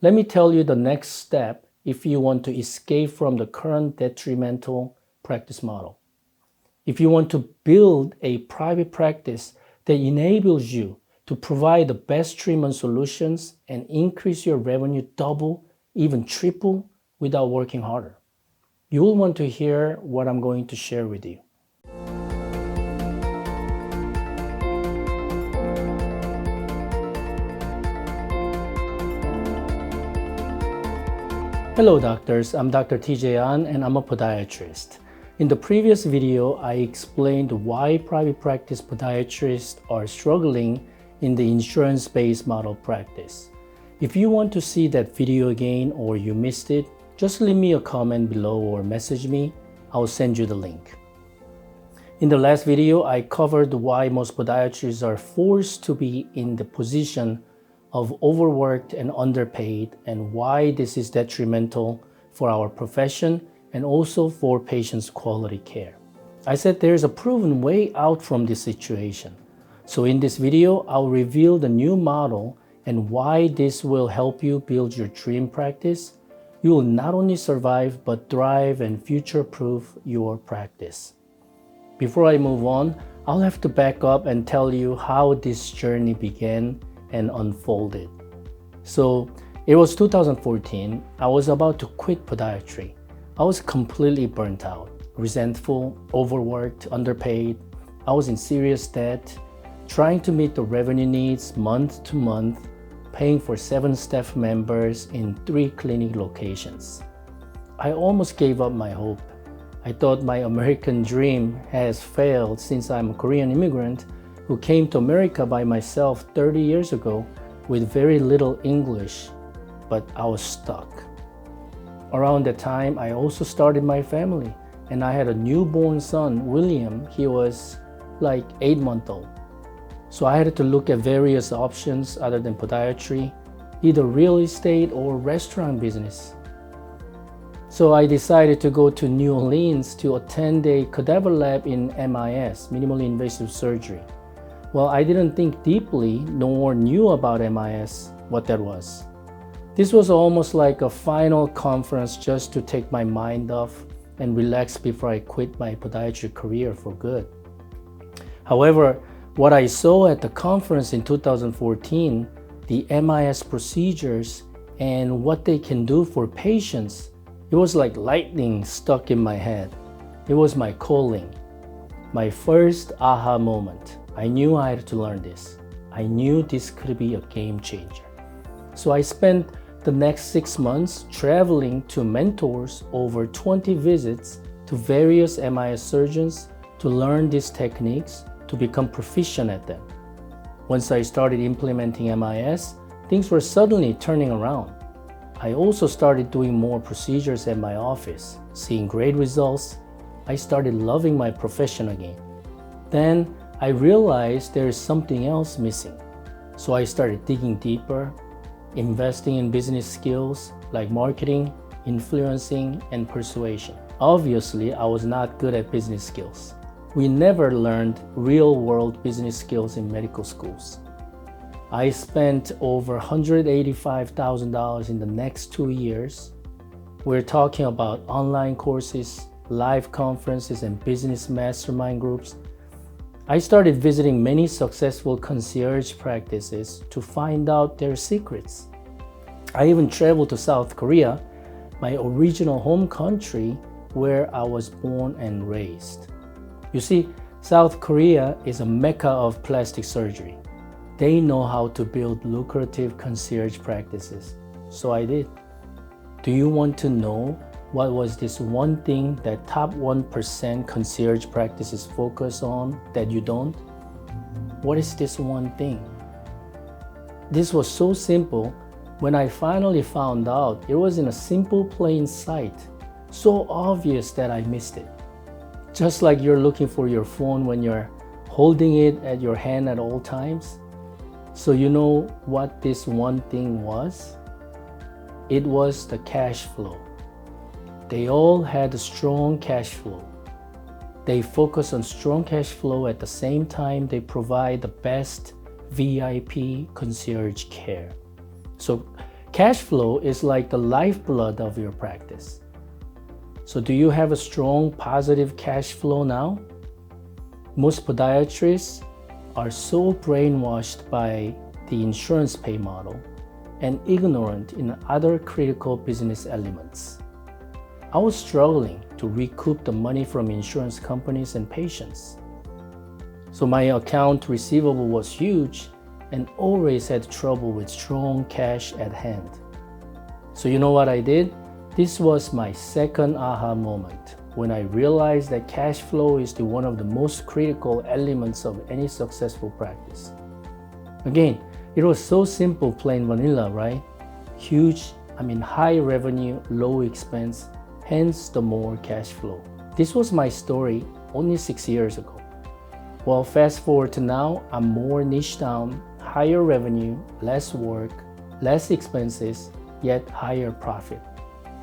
Let me tell you the next step if you want to escape from the current detrimental practice model. If you want to build a private practice that enables you to provide the best treatment solutions and increase your revenue double, even triple without working harder, you will want to hear what I'm going to share with you. Hello doctors, I'm Dr. TJ An and I'm a podiatrist. In the previous video, I explained why private practice podiatrists are struggling in the insurance-based model practice. If you want to see that video again or you missed it, just leave me a comment below or message me. I'll send you the link. In the last video, I covered why most podiatrists are forced to be in the position of overworked and underpaid and why this is detrimental for our profession and also for patients' quality care. I said there's a proven way out from this situation. So in this video, I'll reveal the new model and why this will help you build your dream practice. You will not only survive, but thrive and future-proof your practice. Before I move on, I'll have to back up and tell you how this journey began and unfolded. So it was 2014. I was about to quit podiatry. I was completely burnt out, resentful, overworked, underpaid. I was in serious debt, trying to meet the revenue needs month to month, paying for 7 staff members in 3 clinic locations. I almost gave up my hope. I thought my American dream has failed since I'm a Korean immigrant who came to America by myself 30 years ago with very little English, but I was stuck. Around that time, I also started my family and I had a newborn son, William. He was like 8 months old. So I had to look at various options other than podiatry, either real estate or restaurant business. So I decided to go to New Orleans to attend a cadaver lab in MIS, minimally invasive surgery. Well, I didn't think deeply nor knew about MIS, what that was. This was almost like a final conference just to take my mind off and relax before I quit my podiatry career for good. However, what I saw at the conference in 2014, the MIS procedures and what they can do for patients, it was like lightning stuck in my head. It was my calling, my first aha moment. I knew I had to learn this. I knew this could be a game changer. So I spent the next 6 months traveling to mentors, over 20 visits to various MIS surgeons to learn these techniques, to become proficient at them. Once I started implementing MIS, things were suddenly turning around. I also started doing more procedures at my office, seeing great results. I started loving my profession again. Then I realized there is something else missing. So I started digging deeper, investing in business skills like marketing, influencing, and persuasion. Obviously, I was not good at business skills. We never learned real-world business skills in medical schools. I spent over $185,000 in the next 2 years. We're talking about online courses, live conferences, and business mastermind groups. I started visiting many successful concierge practices to find out their secrets. I even traveled to South Korea, my original home country, where I was born and raised. You see, South Korea is a mecca of plastic surgery. They know how to build lucrative concierge practices. So I did. Do you want to know what was this one thing that top 1% concierge practices focus on that you don't? What is this one thing? This was so simple. When I finally found out, it was in a simple plain sight, so obvious that I missed it. Just like you're looking for your phone when you're holding it at your hand at all times. So you know what this one thing was? It was the cash flow. They all had a strong cash flow. They focus on strong cash flow at the same time they provide the best VIP concierge care. So Cash flow is like the lifeblood of your practice. So do you have a strong positive cash flow now? Most podiatrists are so brainwashed by the insurance pay model and ignorant in other critical business elements. I was struggling to recoup the money from insurance companies and patients. So my account receivable was huge and always had trouble with strong cash at hand. So you know what I did? This was my second aha moment when I realized that cash flow is one of the most critical elements of any successful practice. Again, it was so simple, plain vanilla, right? High revenue, low expense, hence the more cash flow. This was my story only 6 years ago. Well, fast forward to now, I'm more niche down, higher revenue, less work, less expenses, yet higher profit.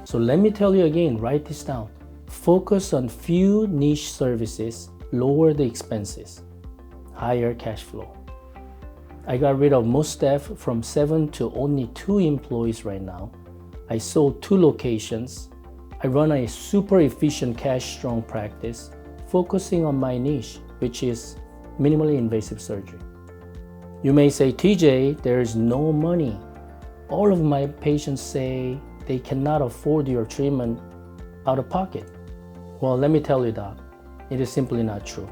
So let me tell you again, write this down. Focus on few niche services, lower the expenses, higher cash flow. I got rid of most staff from 7 to only 2 employees right now. I sold 2 locations. I run a super efficient cash strong practice, focusing on my niche, which is minimally invasive surgery. You may say, TJ, there is no money. All of my patients say they cannot afford your treatment out of pocket. Well, let me tell you that it is simply not true.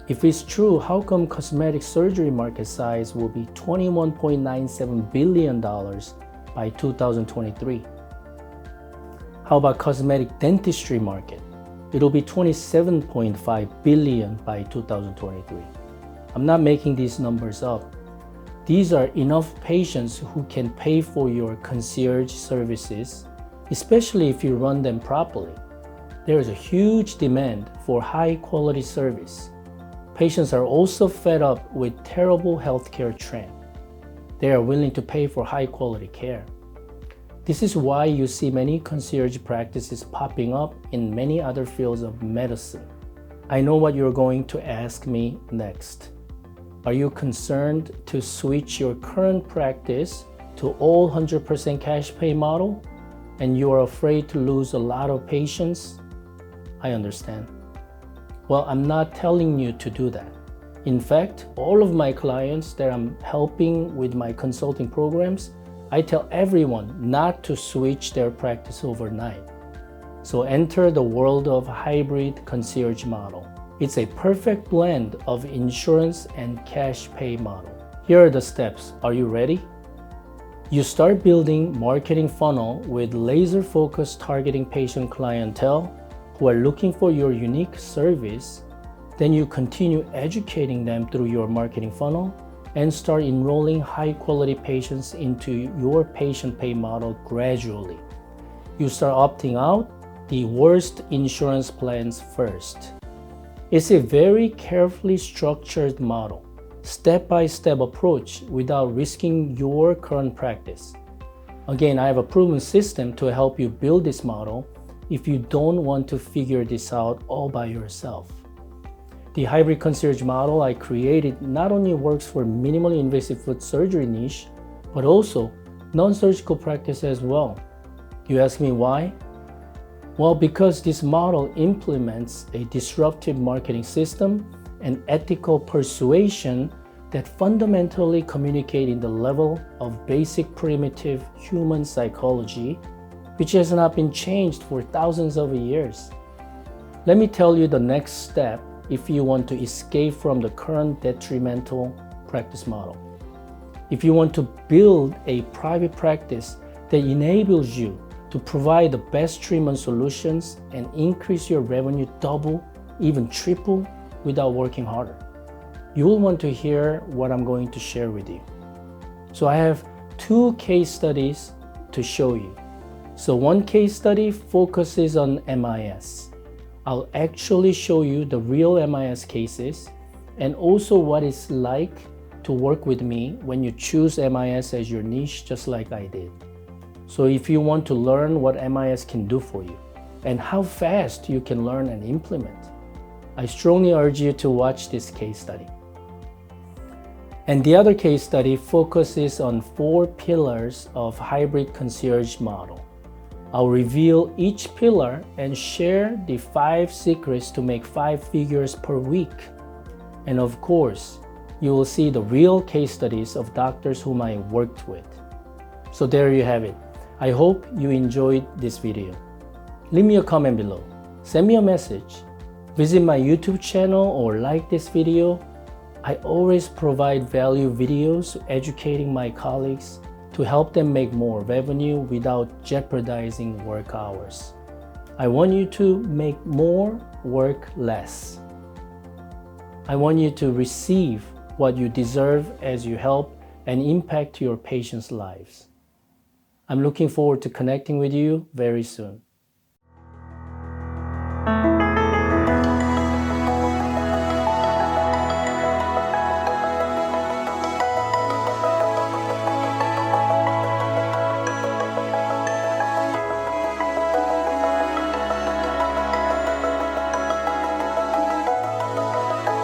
If it's true, how come cosmetic surgery market size will be $21.97 billion by 2023? How about cosmetic dentistry market? It'll be $27.5 billion by 2023. I'm not making these numbers up. These are enough patients who can pay for your concierge services, especially if you run them properly. There is a huge demand for high quality service. Patients are also fed up with terrible healthcare trend. They are willing to pay for high quality care. This is why you see many concierge practices popping up in many other fields of medicine. I know what you're going to ask me next. Are you concerned to switch your current practice to all 100% cash pay model and you are afraid to lose a lot of patients? I understand. Well, I'm not telling you to do that. In fact, all of my clients that I'm helping with my consulting programs, I tell everyone not to switch their practice overnight. So enter the world of hybrid concierge model. It's a perfect blend of insurance and cash pay model. Here are the steps. Are you ready? You start building marketing funnel with laser focused targeting patient clientele who are looking for your unique service. Then you continue educating them through your marketing funnel and start enrolling high quality patients into your patient pay model gradually. You start opting out the worst insurance plans first. It's a very carefully structured model, step-by-step approach without risking your current practice. Again, I have a proven system to help you build this model if you don't want to figure this out all by yourself. The hybrid concierge model I created not only works for minimally invasive foot surgery niche, but also non-surgical practice as well. You ask me why? Well, because this model implements a disruptive marketing system and ethical persuasion that fundamentally communicate in the level of basic primitive human psychology, which has not been changed for thousands of years. Let me tell you the next step if you want to escape from the current detrimental practice model. If you want to build a private practice that enables you to provide the best treatment solutions and increase your revenue double, even triple without working harder, you will want to hear what I'm going to share with you. So I have 2 case studies to show you. So one case study focuses on MIS. I'll actually show you the real MIS cases and also what it's like to work with me when you choose MIS as your niche, just like I did. So if you want to learn what MIS can do for you and how fast you can learn and implement, I strongly urge you to watch this case study. And the other case study focuses on 4 pillars of hybrid concierge model. I'll reveal each pillar and share the 5 secrets to make 5 figures per week. And of course, you will see the real case studies of doctors whom I worked with. So there you have it. I hope you enjoyed this video. Leave me a comment below. Send me a message. Visit my YouTube channel or like this video. I always provide value videos educating my colleagues to help them make more revenue without jeopardizing work hours. I want you to make more, work less. I want you to receive what you deserve as you help and impact your patients' lives. I'm looking forward to connecting with you very soon.